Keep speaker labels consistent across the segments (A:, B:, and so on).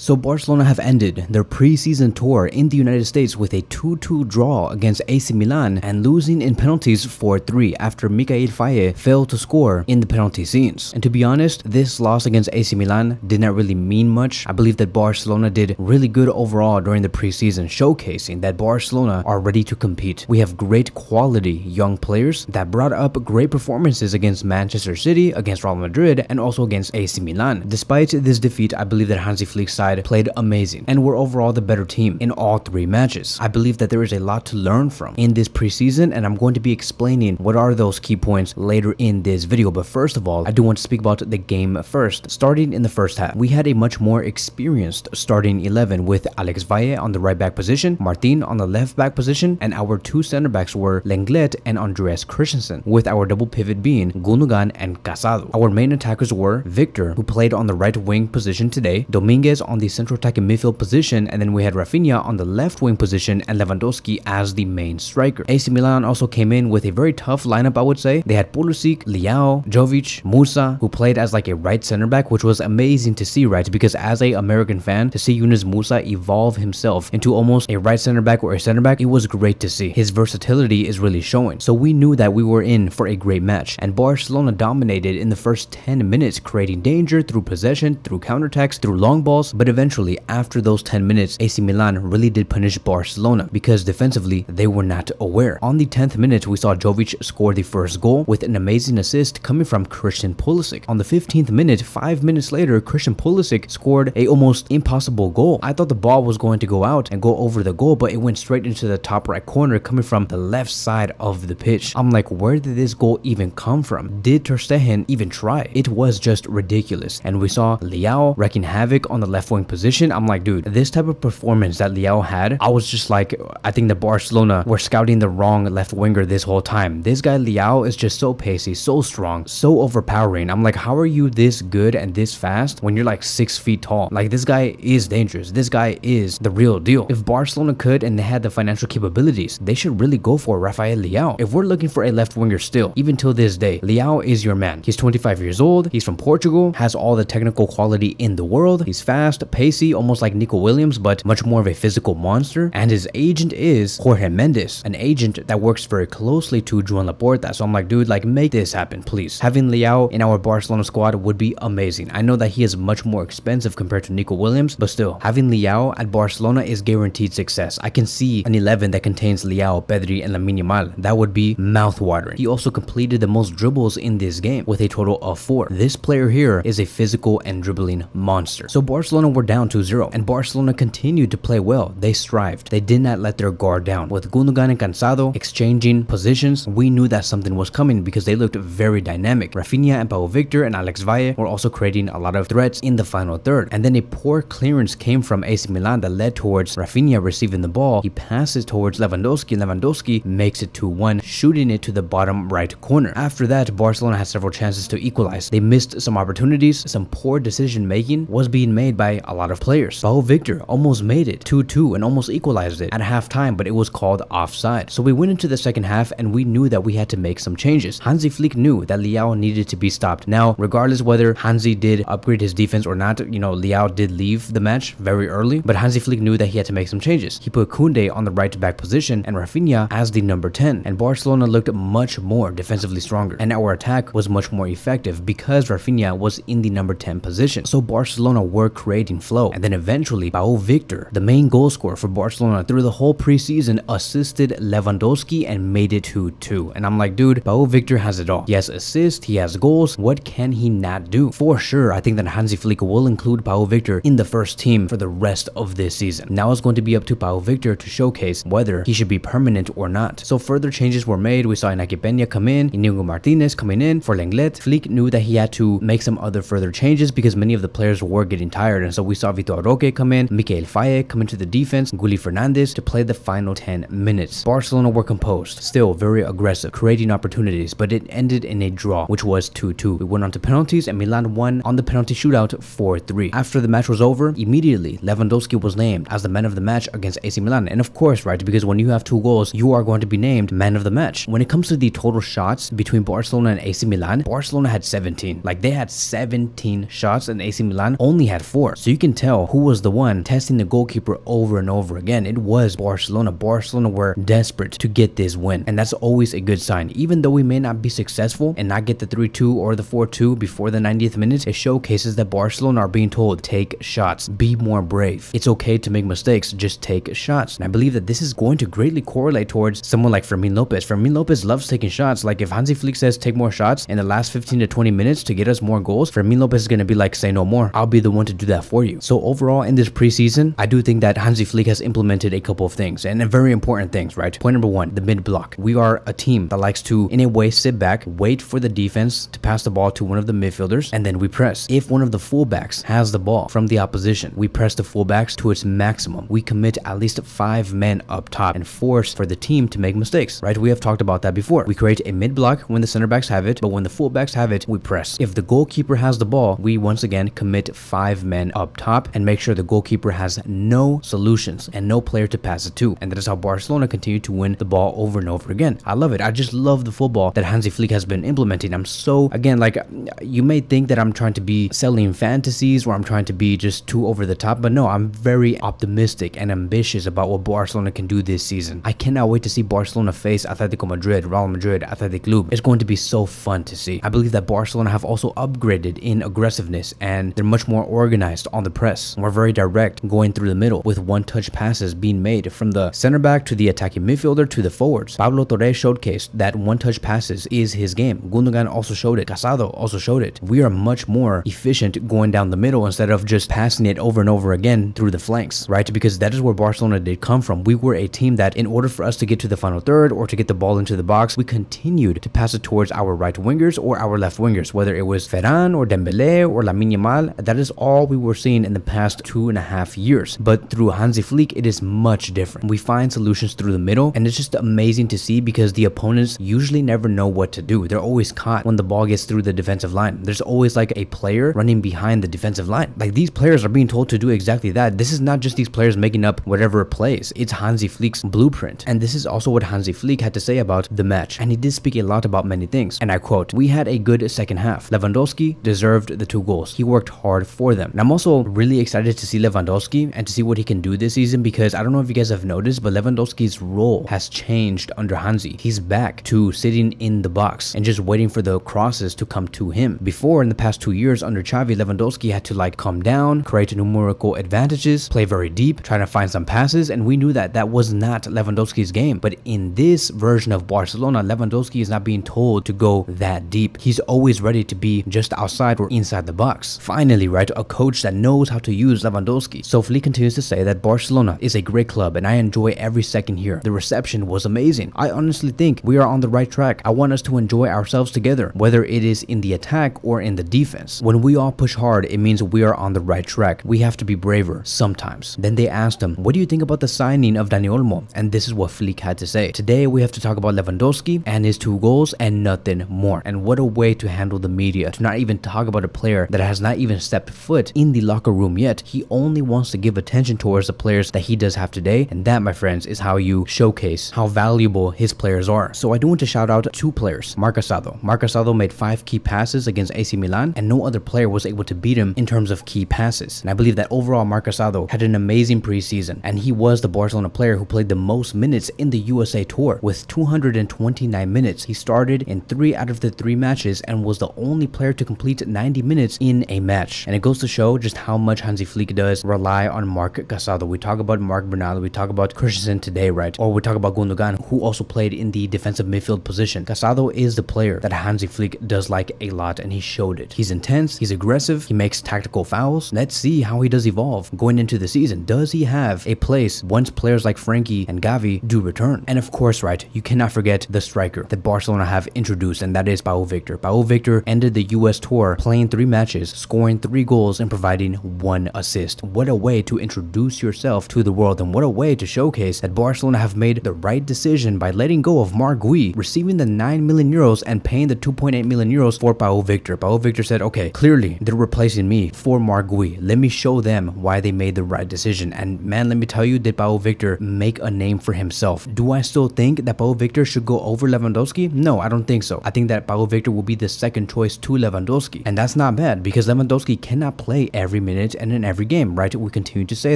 A: So Barcelona have ended their preseason tour in the United States with a 2-2 draw against AC Milan and losing in penalties 4-3 after Michael Faye failed to score in the penalty scenes. And to be honest, this loss against AC Milan did not really mean much. I believe that Barcelona did really good overall during the preseason, showcasing that Barcelona are ready to compete. We have great quality young players that brought up great performances against Manchester City, against Real Madrid, and also against AC Milan. Despite this defeat, I believe that Hansi Flick's side played amazing and were overall the better team in all three matches. I believe that there is a lot to learn from in this preseason, and I'm going to be explaining what are those key points later in this video. But first of all, I do want to speak about the game first. Starting in the first half, we had a much more experienced starting 11 with Alex Valle on the right back position, Martin on the left back position, and our two center backs were Lenglet and Andreas Christensen, with our double pivot being Gundogan and Casado. Our main attackers were Victor, who played on the right wing position today, Dominguez on the central attacking midfield position, and then we had Rafinha on the left wing position and Lewandowski as the main striker. AC Milan also came in with a very tough lineup, I would say. They had Pulisic, Leao, Jovic, Musa, who played as like a right center back, which was amazing to see, right? Because as a American fan, to see Yunus Musa evolve himself into almost a right center back or a center back, it was great to see. His versatility is really showing. So we knew that we were in for a great match, and Barcelona dominated in the first 10 minutes, creating danger through possession, through counterattacks, through long balls. But eventually, after those 10 minutes, AC Milan really did punish Barcelona because defensively, they were not aware. On the 10th minute, we saw Jovic score the first goal with an amazing assist coming from Christian Pulisic. On the 15th minute, 5 minutes later, Christian Pulisic scored a almost impossible goal. I thought the ball was going to go out and go over the goal, but it went straight into the top right corner coming from the left side of the pitch. I'm like, where did this goal even come from? Did Ter Stegen even try? It was just ridiculous. And we saw Leao wreaking havoc on the left wing position. I'm like, dude, this type of performance that Leao had, I was just like, I think that Barcelona were scouting the wrong left winger this whole time. This guy Leao is just so pacey, so strong, so overpowering. I'm like, how are you this good and this fast when you're like 6 feet tall? Like, this guy is dangerous. This guy is the real deal. If Barcelona could and they had the financial capabilities, they should really go for Rafael Leao. If we're looking for a left winger still, even till this day, Leao is your man. He's 25 years old. He's from Portugal, has all the technical quality in the world. He's fast, pacey, almost like Nico Williams, but much more of a physical monster. And his agent is Jorge Mendes, an agent that works very closely to Joan Laporta. So I'm like, dude, like, make this happen, please. Having Leao in our Barcelona squad would be amazing. I know that he is much more expensive compared to Nico Williams, but still, having Leao at Barcelona is guaranteed success. I can see an 11 that contains Leao, Pedri, and Lamine Yamal. That would be mouth-watering. He also completed the most dribbles in this game with a total of 4. This player here is a physical and dribbling monster. So Barcelona were down 2-0, and Barcelona continued to play well. They strived. They did not let their guard down. With Gundogan and Casado exchanging positions, we knew that something was coming because they looked very dynamic. Rafinha and Pau Victor and Alex Valle were also creating a lot of threats in the final third. And then a poor clearance came from AC Milan that led towards Rafinha receiving the ball. He passes towards Lewandowski. Lewandowski makes it 2-1, shooting it to the bottom right corner. After that, Barcelona had several chances to equalize. They missed some opportunities. Some poor decision making was being made by a lot of players. Pau Victor almost made it 2-2 and almost equalized it at halftime, but it was called offside. So we went into the second half and we knew that we had to make some changes. Hansi Flick knew that Leao needed to be stopped. Now, regardless whether Hansi did upgrade his defense or not, you know, Leao did leave the match very early, but Hansi Flick knew that he had to make some changes. He put Koundé on the right back position and Rafinha as the number 10, and Barcelona looked much more defensively stronger, and our attack was much more effective because Rafinha was in the number 10 position. So Barcelona were creating flow, and then eventually Pau Victor, the main goal scorer for Barcelona through the whole preseason, assisted Lewandowski and made it 2-2. And I'm like, dude, Pau Victor has it all. He has assists, he has goals. What can he not do? For sure, I think that Hansi Flick will include Pau Victor in the first team for the rest of this season. Now it's going to be up to Pau Victor to showcase whether he should be permanent or not. So further changes were made. We saw Iñaki Peña come in, Inigo Martinez coming in for Lenglet. Flick knew that he had to make some other further changes because many of the players were getting tired, and so we saw Vitor Roque come in, Michael Faye come into the defense, Gulli Fernandez to play the final 10 minutes. Barcelona were composed, still very aggressive, creating opportunities, but it ended in a draw, which was 2-2. We went on to penalties and Milan won on the penalty shootout 4-3. After the match was over, immediately Lewandowski was named as the man of the match against AC Milan. And of course, right, because when you have 2 goals, you are going to be named man of the match. When it comes to the total shots between Barcelona and AC Milan, Barcelona had 17. Like, they had 17 shots and AC Milan only had 4. So So you can tell who was the one testing the goalkeeper over and over again. It was Barcelona. Barcelona were desperate to get this win, and that's always a good sign. Even though we may not be successful and not get the 3-2 or the 4-2 before the 90th minute, it showcases that Barcelona are being told, take shots, be more brave. It's okay to make mistakes, just take shots. And I believe that this is going to greatly correlate towards someone like Fermin Lopez. Fermin Lopez loves taking shots. Like if Hansi Flick says take more shots in the last 15 to 20 minutes to get us more goals, Fermin Lopez is going to be like, say no more. I'll be the one to do that for you. So overall in this preseason, I do think that Hansi Flick has implemented a couple of things, and very important things, right? Point number one, the mid block. We are a team that likes to, in a way, sit back, wait for the defense to pass the ball to one of the midfielders, and then we press. If one of the fullbacks has the ball from the opposition, we press the fullbacks to its maximum. We commit at least 5 men up top and force for the team to make mistakes, right? We have talked about that before. We create a mid block when the center backs have it, but when the fullbacks have it, we press. If the goalkeeper has the ball, we once again commit 5 men up top and make sure the goalkeeper has no solutions and no player to pass it to. And that is how Barcelona continue to win the ball over and over again. I love it. I just love the football that Hansi Flick has been implementing. I'm so, again, like, you may think that I'm trying to be selling fantasies or I'm trying to be just too over the top, but no, I'm very optimistic and ambitious about what Barcelona can do this season. I cannot wait to see Barcelona face Atletico Madrid, Real Madrid, Athletic Club. It's going to be so fun to see. I believe that Barcelona have also upgraded in aggressiveness and they're much more organized on the press. We're very direct going through the middle with one-touch passes being made from the center back to the attacking midfielder to the forwards. Pablo Torre showcased that one-touch passes is his game. Gundogan also showed it. Casado also showed it. We are much more efficient going down the middle instead of just passing it over and over again through the flanks, right? Because that is where Barcelona did come from. We were a team that in order for us to get to the final third or to get the ball into the box, we continued to pass it towards our right wingers or our left wingers, whether it was Ferran or Dembele or Lamine Yamal. That is all we were seeing in the past 2.5 years. But through Hansi Flick, it is much different. We find solutions through the middle, and it's just amazing to see because the opponents usually never know what to do. They're always caught when the ball gets through the defensive line. There's always like a player running behind the defensive line. Like these players are being told to do exactly that. This is not just these players making up whatever plays. It's Hansi Flick's blueprint. And this is also what Hansi Flick had to say about the match. And he did speak a lot about many things. And I quote, "We had a good second half. Lewandowski deserved the 2 goals. He worked hard for them." And I'm also really excited to see Lewandowski and to see what he can do this season, because I don't know if you guys have noticed, but Lewandowski's role has changed under Hansi. He's back to sitting in the box and just waiting for the crosses to come to him. Before, in the past 2 years under Xavi, Lewandowski had to like come down, create numerical advantages, play very deep, trying to find some passes, and we knew that that was not Lewandowski's game. But in this version of Barcelona, Lewandowski is not being told to go that deep. He's always ready to be just outside or inside the box. Finally, right, a coach that knows how to use Lewandowski. So Flick continues to say that Barcelona is a great club and I enjoy every second here. The reception was amazing. I honestly think we are on the right track. I want us to enjoy ourselves together, whether it is in the attack or in the defense. When we all push hard, it means we are on the right track. We have to be braver sometimes. Then they asked him, what do you think about the signing of Dani Olmo? And this is what Flick had to say. Today we have to talk about Lewandowski and his 2 goals and nothing more. And what a way to handle the media, to not even talk about a player that has not even stepped foot in the locker room yet. He only wants to give attention towards the players that he does have today, and that, my friends, is how you showcase how valuable his players are. So I do want to shout out 2 players. Casado. Casado made 5 key passes against AC Milan, and no other player was able to beat him in terms of key passes. And I believe that overall Casado had an amazing preseason, and he was the Barcelona player who played the most minutes in the USA Tour with 229 minutes. He started in 3 out of the 3 matches and was the only player to complete 90 minutes in a match. And it goes to show just how much Hansi Flick does rely on Casado. We talk about Marc Bernal, we talk about Christensen today, right? Or we talk about Gundogan, who also played in the defensive midfield position. Casado is the player that Hansi Flick does like a lot, and he showed it. He's intense, he's aggressive, he makes tactical fouls. Let's see how he does evolve going into the season. Does he have a place once players like Frankie and Gavi do return? And of course, right, you cannot forget the striker that Barcelona have introduced, and that is Pau Victor. Pau Victor ended the US Tour playing 3 matches, scoring 3 goals and providing 1 assist. What a way to introduce yourself to the world, and what a way to showcase that Barcelona have made the right decision by letting go of Marc Gui, receiving the 9 million euros and paying the 2.8 million euros for Pau Victor. Pau Victor said, okay, clearly they're replacing me for Marc Gui. Let me show them why they made the right decision. And man, let me tell you, did Pau Victor make a name for himself? Do I still think that Pau Victor should go over Lewandowski? No, I don't think so. I think that Pau Victor will be the second choice to Lewandowski. And that's not bad because Lewandowski cannot play every minutes and in every game, right? We continue to say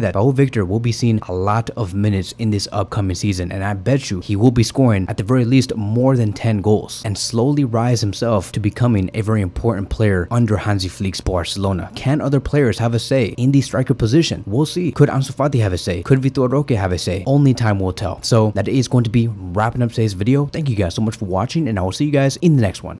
A: that Bo Victor will be seeing a lot of minutes in this upcoming season, and I bet you he will be scoring at the very least more than 10 goals and slowly rise himself to becoming a very important player under Hansi Flick's Barcelona. Can other players have a say in the striker position? We'll see. Could Ansu Fati have a say? Could Vitor Roque have a say? Only time will tell. So that is going to be wrapping up today's video. Thank you guys so much for watching, and I will see you guys in the next one.